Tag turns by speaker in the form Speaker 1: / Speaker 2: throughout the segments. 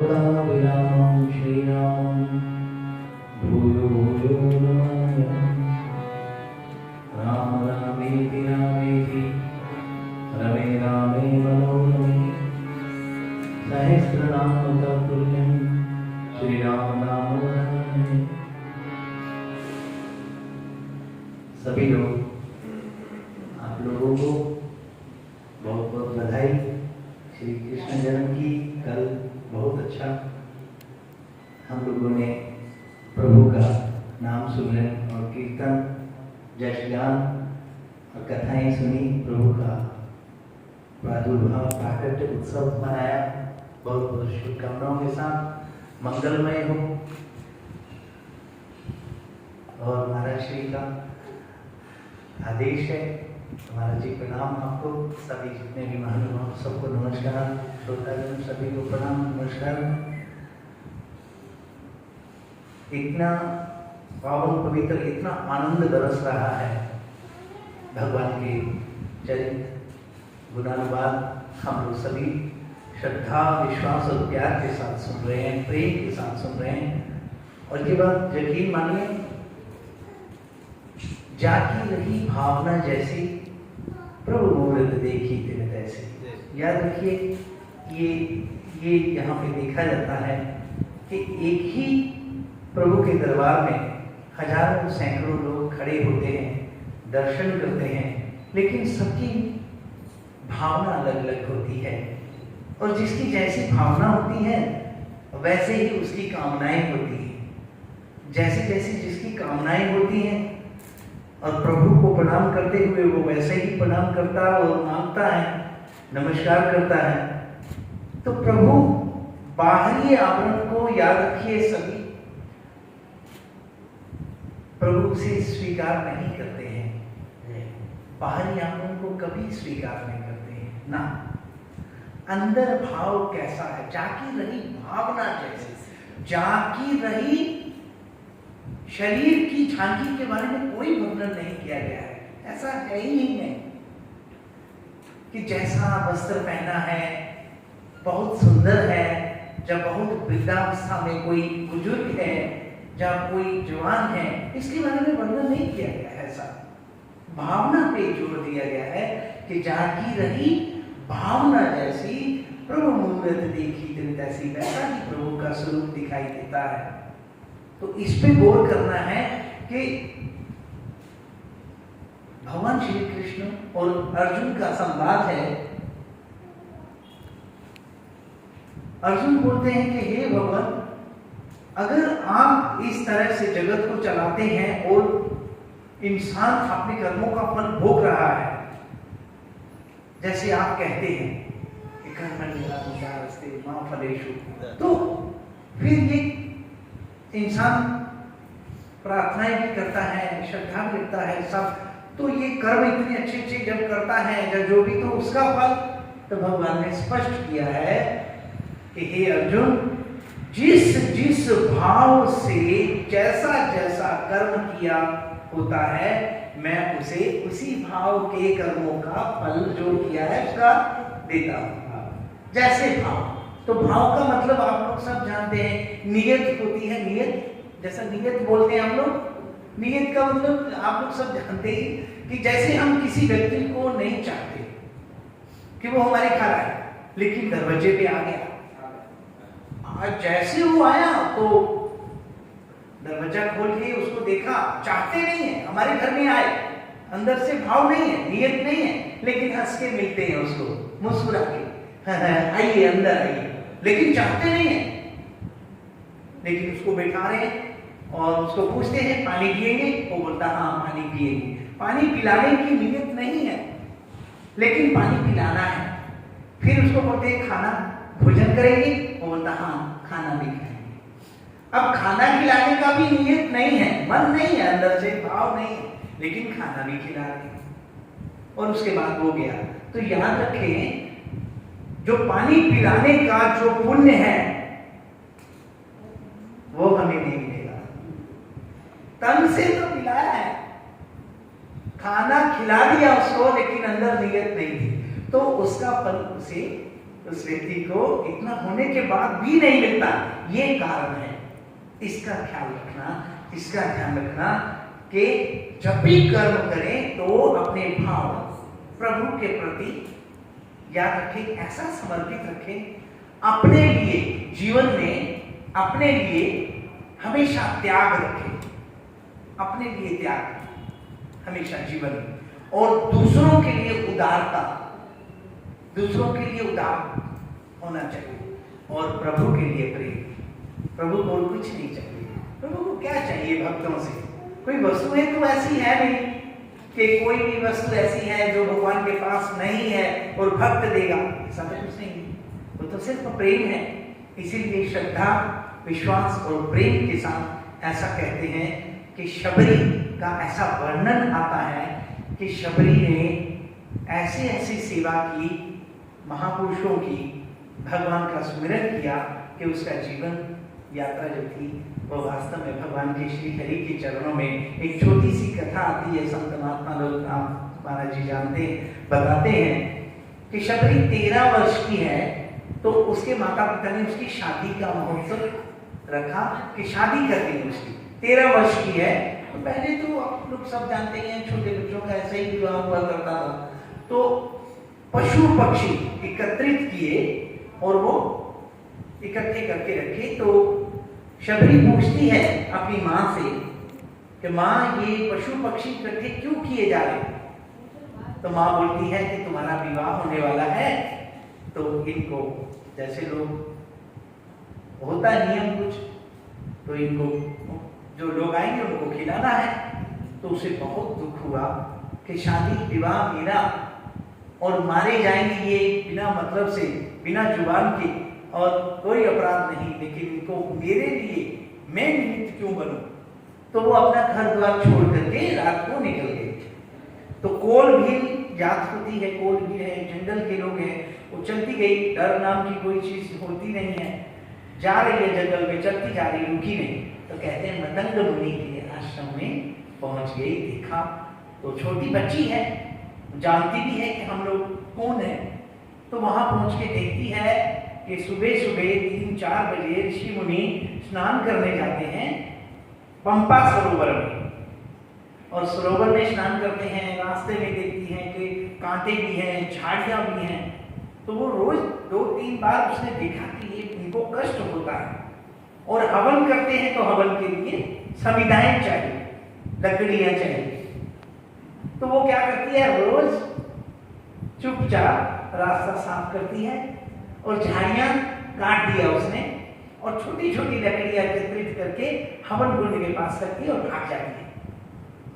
Speaker 1: विरामं श्रीरामं भूयो भूयो नमाम्यहम्। राम रामेति रामेति रमे रामे मनोरमे सहस्रनाम तत्तुल्यं श्रीराम नाम वरानने। सभी लोग, आप लोगों को बहुत बहुत बधाई श्री कृष्ण जन्म की। कल बहुत अच्छा हम लोगों ने प्रभु का नाम सुने और कीर्तन, जय गान और कथाएं सुनी। प्रभु का प्रादुर्भाव प्राकट्य उत्सव मनाया। बहुत बहुत शुभकामनाओं के साथ मंगलमय हो। और महाराज श्री का आदेश है। महाराज जी प्रणाम आपको, सभी जितने भी महानुभाव सबको नमस्कार। श्रोतागण सभी को प्रणाम नमस्कार। इतना पावन पवित्र, इतना आनंद बरस रहा है भगवान के चरित्र गुणानुवाद हम लोग सभी श्रद्धा विश्वास और प्यार के साथ सुन रहे हैं, प्रेम के साथ सुन रहे हैं। और ये बात यकीन मानिए, जाकी रही भावना जैसी प्रभु मूर्त देखी तिन तैसी। याद रखिए, ये यहाँ पे देखा जाता है कि एक ही प्रभु के दरबार में हजारों सैकड़ों लोग खड़े होते हैं, दर्शन करते हैं, लेकिन सबकी भावना अलग अलग होती है। और जिसकी जैसी भावना होती है वैसे ही उसकी कामनाएं होती हैं। जैसी जैसी जिसकी कामनाएं होती हैं और प्रभु को प्रणाम करते हुए वो वैसे ही प्रणाम करता और मांगता है, नमस्कार करता है। तो प्रभु बाहरी आवरण को याद रखिए, सभी प्रभु से स्वीकार नहीं करते हैं। बाहरी आवरण को कभी स्वीकार नहीं करते हैं ना। अंदर भाव कैसा है, जाकी रही भावना जैसे, जाकी रही शरीर की झांकी के बारे में कोई वर्णन नहीं किया गया है। ऐसा है ही नहीं कि जैसा वस्त्र पहना है बहुत सुंदर है, जब बहुत वृद्धावस्था में कोई बुजुर्ग है, जब कोई जवान है, इसके बारे में वर्णन नहीं किया गया है। ऐसा भावना पे जोर दिया गया है कि जाकी रही भावना जैसी प्रभु मूर्त देखी तिन तैसी। वैसा ही प्रभु का स्वरूप दिखाई देता है। तो इस पे गौर करना है कि भगवान श्री कृष्ण और अर्जुन का संवाद है। अर्जुन बोलते हैं कि हे भगवान, अगर आप इस तरह से जगत को चलाते हैं और इंसान अपने कर्मों का फल भोग रहा है, जैसे आप कहते हैं कि कर्मण्येवाधिकारस्ते मा फलेषु, तो फिर ये इंसान प्रार्थनाएं भी करता है, श्रद्धा भी रखता है सब, तो ये कर्म इतने अच्छे अच्छे जब करता है जब जो भी, तो उसका फल तो भगवान ने स्पष्ट किया है कि हे अर्जुन, जिस जिस भाव से जैसा जैसा कर्म किया होता है, मैं उसे उसी भाव के कर्मों का फल जो किया है उसका देता हूँ। जैसे भाव, तो भाव का मतलब आप लोग सब जानते हैं, नियत होती है। नियत, जैसा नियत बोलते हैं हम लोग, नियत का मतलब आप लोग सब जानते हैं कि जैसे हम किसी व्यक्ति को नहीं चाहते कि वो हमारे घर आए, लेकिन दरवाजे पे आ गया, जैसे वो आया तो दरवाजा खोल के उसको देखा, चाहते नहीं है हमारे घर में आए, अंदर से भाव नहीं है, नियत नहीं है, लेकिन हंस के मिलते हैं उसको, मुस्कुरा के आइए अंदर आइए, लेकिन चाहते नहीं है। लेकिन उसको बैठा रहे हैं और उसको पूछते हैं पानी पिएंगे, वो बोलता हाँ पानी पिएंगे। पानी पिलाने की नियत नहीं है, लेकिन पानी पिलाना है। फिर उसको बोलते हैं खाना भोजन करेंगे, वो बोलता हाँ खाना भी खाएंगे। अब खाना खिलाने का भी नियत नहीं है, मन नहीं है, अंदर से भाव नहीं है, लेकिन खाना भी खिला रहे और उसके बाद हो गया। तो याद रखें, जो पानी पिलाने का जो पुण्य है वो हमें नहीं मिलेगा। तन से तो पिलाया है, खाना खिला दिया उसको, लेकिन अंदर नियत नहीं थी, तो उसका फल उसे उस व्यक्ति को इतना होने के बाद भी नहीं मिलता। ये कारण है। इसका ख्याल रखना, इसका ध्यान रखना कि जब भी कर्म करें तो अपने भाव प्रभु के प्रति याद रखें, ऐसा समर्पित रखें। अपने लिए जीवन में अपने लिए हमेशा त्याग रखें, अपने लिए त्याग हमेशा जीवन में, और दूसरों के लिए उदारता, दूसरों के लिए उदार होना चाहिए, और प्रभु के लिए प्रेम। प्रभु को कुछ नहीं चाहिए। प्रभु को क्या चाहिए भक्तों से? कोई वस्तुएं तो ऐसी है नहीं कि कोई भी वस्तु ऐसी है जो भगवान के पास नहीं है और भक्त देगा, ऐसा तो कुछ नहीं। वो तो सिर्फ प्रेम है। इसीलिए श्रद्धा, विश्वास और प्रेम के साथ ऐसा कहते हैं कि शबरी का ऐसा वर्णन आता है कि शबरी ने ऐसी ऐसी सेवा की, महापुरुषों की, भगवान का स्मरण किया कि उसका जीवन यात्रा जो थी वो वास्तव में भगवान के श्री हरि के चरणों में। एक छोटी सी कथा आती है, संत महात्मा लोग महाराज जी जानते बताते हैं कि शबरी 13 वर्ष की है तो उसके माता पिता ने उसकी शादी का महोत्सव रखा कि शादी करनी है उसकी। 13 वर्ष की है तो पहले तो आप लोग सब जानते हैं छोटे बच्चों का ऐसे ही विवाह हुआ करता था। तो पशु पक्षी एकत्रित किए और वो इकट्ठे करके रखे। तो शबरी पूछती है अपनी माँ से कि माँ ये पशु पक्षी इकट्ठे क्यों किए जा रहे हैं? तो माँ बोलती है कि तुम्हारा विवाह होने वाला है तो इनको, जैसे लोग होता नियम कुछ, तो इनको जो लोग आएंगे उनको खिलाना है। तो उसे बहुत दुख हुआ कि शादी विवाह मेरा और मारे जाएंगे ये बिना मतलब से, बिना जुबान के, और कोई अपराध नहीं, लेकिन इनको मेरे लिए मैं निमित्त क्यों बनूं? तो वो अपना घर द्वार छोड़ करके रात को निकल गए। तो कोल भील जात होती है, कोल भील है, जंगल के लोग हैं, वो चलती गई, डर नाम की कोई चीज होती नहीं है, जा रही है जंगल में, चलती जा रही, रुकी नहीं। तो कहते हैं मतंग मुनि के आश्रम में पहुंच गई, देखा तो छोटी बच्ची है, जानती भी है कि हम लोग कौन है। तो वहां पहुंच के देखती है कि सुबह सुबह 3-4 बजे ऋषि मुनि स्नान करने जाते हैं पंपा सरोवर में, और सरोवर में स्नान करते हैं। रास्ते में देखती हैं कि कांटे भी हैं, झाड़ियां भी हैं। तो वो रोज 2-3 बार उसने देखा कि ये इनको कष्ट होता है, और हवन करते हैं तो हवन के लिए समिधाएं चाहिए, लकड़ियां चाहिए। तो वो क्या करती है, रोज चुपचाप रास्ता साफ करती है और झाड़ियां काट दिया उसने, और छोटी छोटी लकड़ियां एकत्रित करके हवन कुंड के पास रखती है और भाग जाती है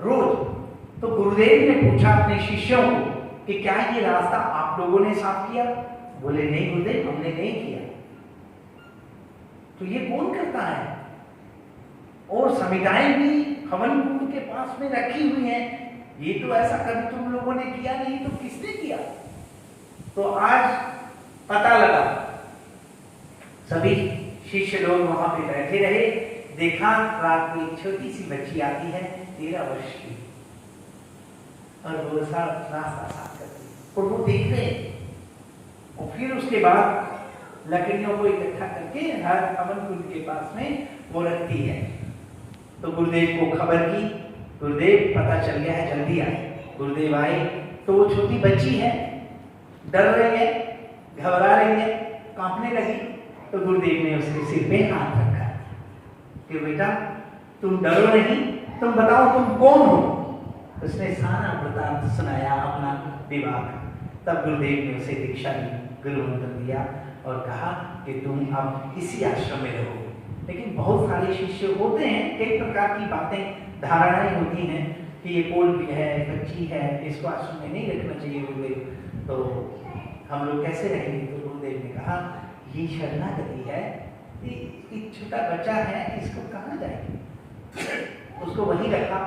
Speaker 1: रोज। तो गुरुदेव ने पूछा अपने शिष्यों को कि क्या ये रास्ता आप लोगों ने साफ किया? बोले नहीं गुरुदेव, हमने नहीं किया। तो ये कौन करता है? और समिधाएं भी हवन कुंड के पास में रखी हुई हैं, ये तो ऐसा कभी तुम लोगों ने किया नहीं, तो किसने किया? तो आज पता लगा, सभी शिष्य लोग वहां पे बैठे रहे, देखा रात में एक छोटी सी बच्ची आती है 13 वर्ष की, और वो रास्ता साफ करती है, और वो देख रहे। और फिर उसके बाद लकड़ियों को इकट्ठा करके हर हवन कुंड के पास में वो रखती है। तो गुरुदेव को खबर की, गुरुदेव पता चल गया है, जल्दी आए। गुरुदेव आए तो वो छोटी बच्ची है, डर रही है, घबरा रही है, कांपने लगी। तो गुरुदेव ने उसके सिर पे हाथ रखा कि बेटा तुम डरो नहीं, तुम बताओ तुम कौन हो? उसने सारा वृतांत सुनाया अपना विवाह। तब गुरुदेव ने उसे दीक्षा दी, गुरु मंत्र दिया और कहा कि तुम अब इसी आश्रम में रहो। लेकिन बहुत सारे शिष्य होते हैं, कई प्रकार की बातें, धारणाएं होती हैं कि ये कोल भी है, बच्ची है, इसको आश्रम में नहीं रखना चाहिए गुरुदेव, तो हम लोग कैसे रहेंगे? तो गुरुदेव ने कहा ये शरणागति है, एक छोटा बच्चा है, इसको कहाँ जाएंगे? उसको वहीं रखा।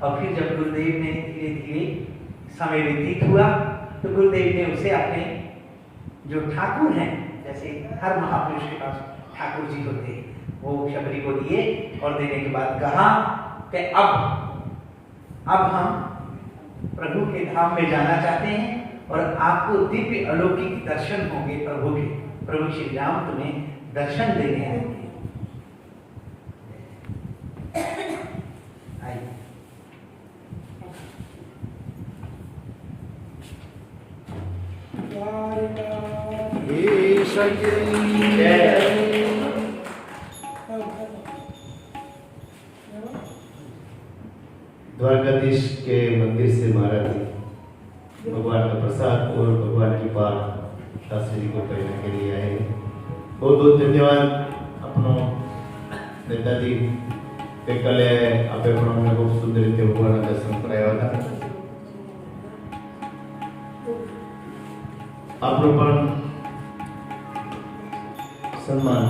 Speaker 1: और फिर जब गुरुदेव ने धीरे धीरे समय व्यतीत हुआ तो गुरुदेव ने उसे अपने जो ठाकुर हैं, जैसे हर महापुरुष के पास ठाकुर जी होते हैं, वो शबरी को दिए और देने के बाद कहा कि अब हम प्रभु के धाम में जाना चाहते हैं और आपको दिव्य अलौकिक दर्शन होंगे प्रभु के। प्रभु श्री राम तुम्हें दर्शन देने आएंगे। आइए।
Speaker 2: द्वारकाधीश के मंदिर से महाराज जी भगवान का प्रसाद और भगवान की पाल शास्त्री जी को कहने के लिए आए। बहुत बहुत धन्यवाद अपनो नेताजी गईकाले आपे पण अમને ખૂબ સુંદર રીતે ભગવાનના દર્શન કરાવ્યા હતા। આપણો પણ સન્માન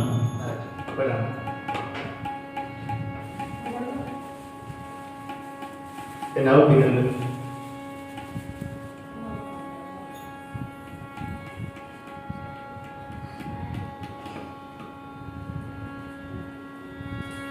Speaker 2: એના